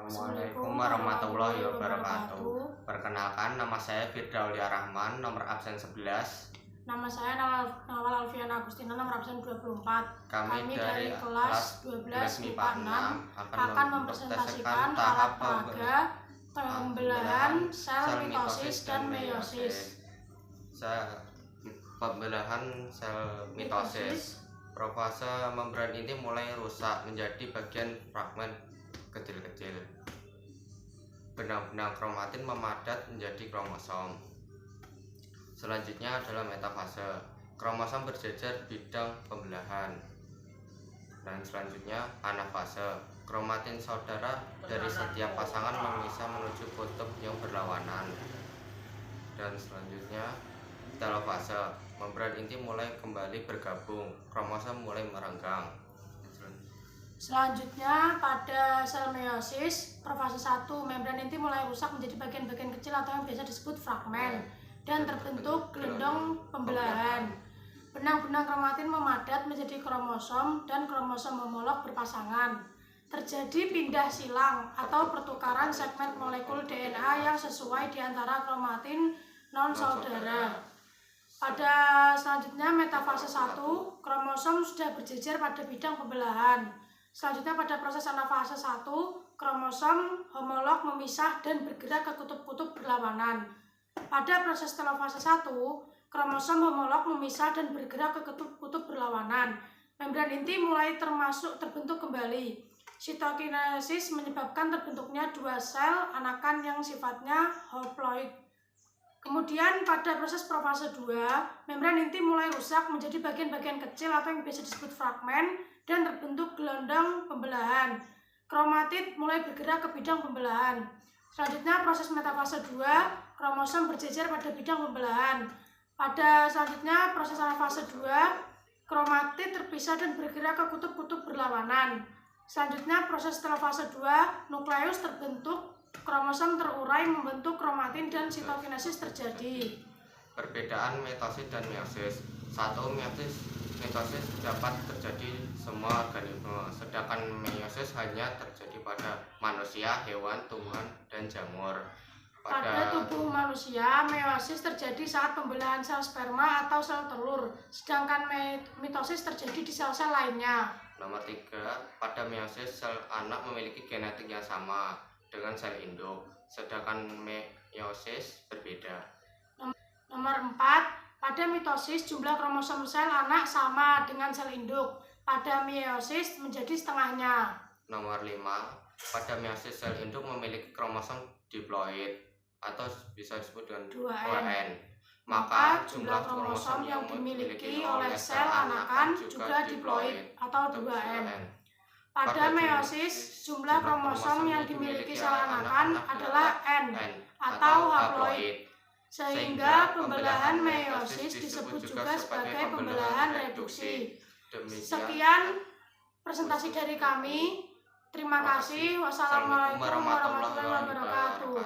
Assalamualaikum warahmatullahi wabarakatuh. Perkenalkan, nama saya Firdaulia Rahman, nomor absen 11. Nama saya Nawal Alfiana Agustina, nomor absen 24. Kami dari kelas 12 MIPA 6 akan mempresentasikan tahap peraga pembelahan sel mitosis dan meiosis. Pembelahan sel mitosis. Profase membran inti mulai rusak menjadi bagian fragmen kecil-kecil. Benang-benang kromatin memadat menjadi kromosom. Selanjutnya adalah metafase. Kromosom berjejer bidang pembelahan. Dan selanjutnya anafase. Kromatin saudara dari setiap pasangan memisah menuju kutub yang berlawanan. Dan selanjutnya telofase. Membran inti mulai kembali bergabung, kromosom mulai merenggang. Selanjutnya pada sel meiosis, profase 1, membran inti mulai rusak menjadi bagian-bagian kecil atau yang biasa disebut fragmen dan terbentuk gelendong pembelahan. Benang-benang kromatin memadat menjadi kromosom dan kromosom homolog berpasangan. Terjadi pindah silang atau pertukaran segmen molekul DNA yang sesuai di antara kromatin non-saudara. Pada selanjutnya metafase 1, kromosom sudah berjejer pada bidang pembelahan. Selanjutnya pada proses anafase 1, kromosom homolog memisah dan bergerak ke kutub-kutub berlawanan. Pada proses telofase 1, kromosom homolog memisah dan bergerak ke kutub-kutub berlawanan. Membran inti mulai terbentuk kembali. Sitokinesis menyebabkan terbentuknya dua sel anakan yang sifatnya haploid. Kemudian pada proses profase 2, membran inti mulai rusak menjadi bagian-bagian kecil atau yang biasa disebut fragmen dan terbentuk gelondong pembelahan. Kromatid mulai bergerak ke bidang pembelahan. Selanjutnya proses metafase 2, kromosom berjejer pada bidang pembelahan. Pada selanjutnya proses anafase 2, kromatid terpisah dan bergerak ke kutub-kutub berlawanan. Selanjutnya proses telofase 2, nukleus terbentuk, kromosom terurai membentuk kromatin dan sitokinesis terjadi. Perbedaan mitosis dan meiosis. 1. Mitosis dapat terjadi semua organisme, sedangkan meiosis hanya terjadi pada manusia, hewan, tumbuhan, dan jamur. Pada tubuh manusia, meiosis terjadi saat pembelahan sel sperma atau sel telur, sedangkan mitosis terjadi di sel-sel lainnya. Nomor 3. Pada meiosis, sel anak memiliki genetik yang sama dengan sel induk, sedangkan meiosis berbeda. Nomor 4. Pada mitosis jumlah kromosom sel anak sama dengan sel induk. Pada meiosis menjadi setengahnya. Nomor 5. Pada meiosis sel induk memiliki kromosom diploid atau bisa disebut dengan 2N. Maka jumlah kromosom yang dimiliki oleh sel anakan juga diploid atau 2N. Pada meiosis, jumlah kromosom yang dimiliki sel anakan adalah N atau haploid, sehingga pembelahan meiosis disebut juga sebagai pembelahan reduksi. Sekian presentasi dari kami. Terima kasih. Wassalamualaikum warahmatullahi wabarakatuh.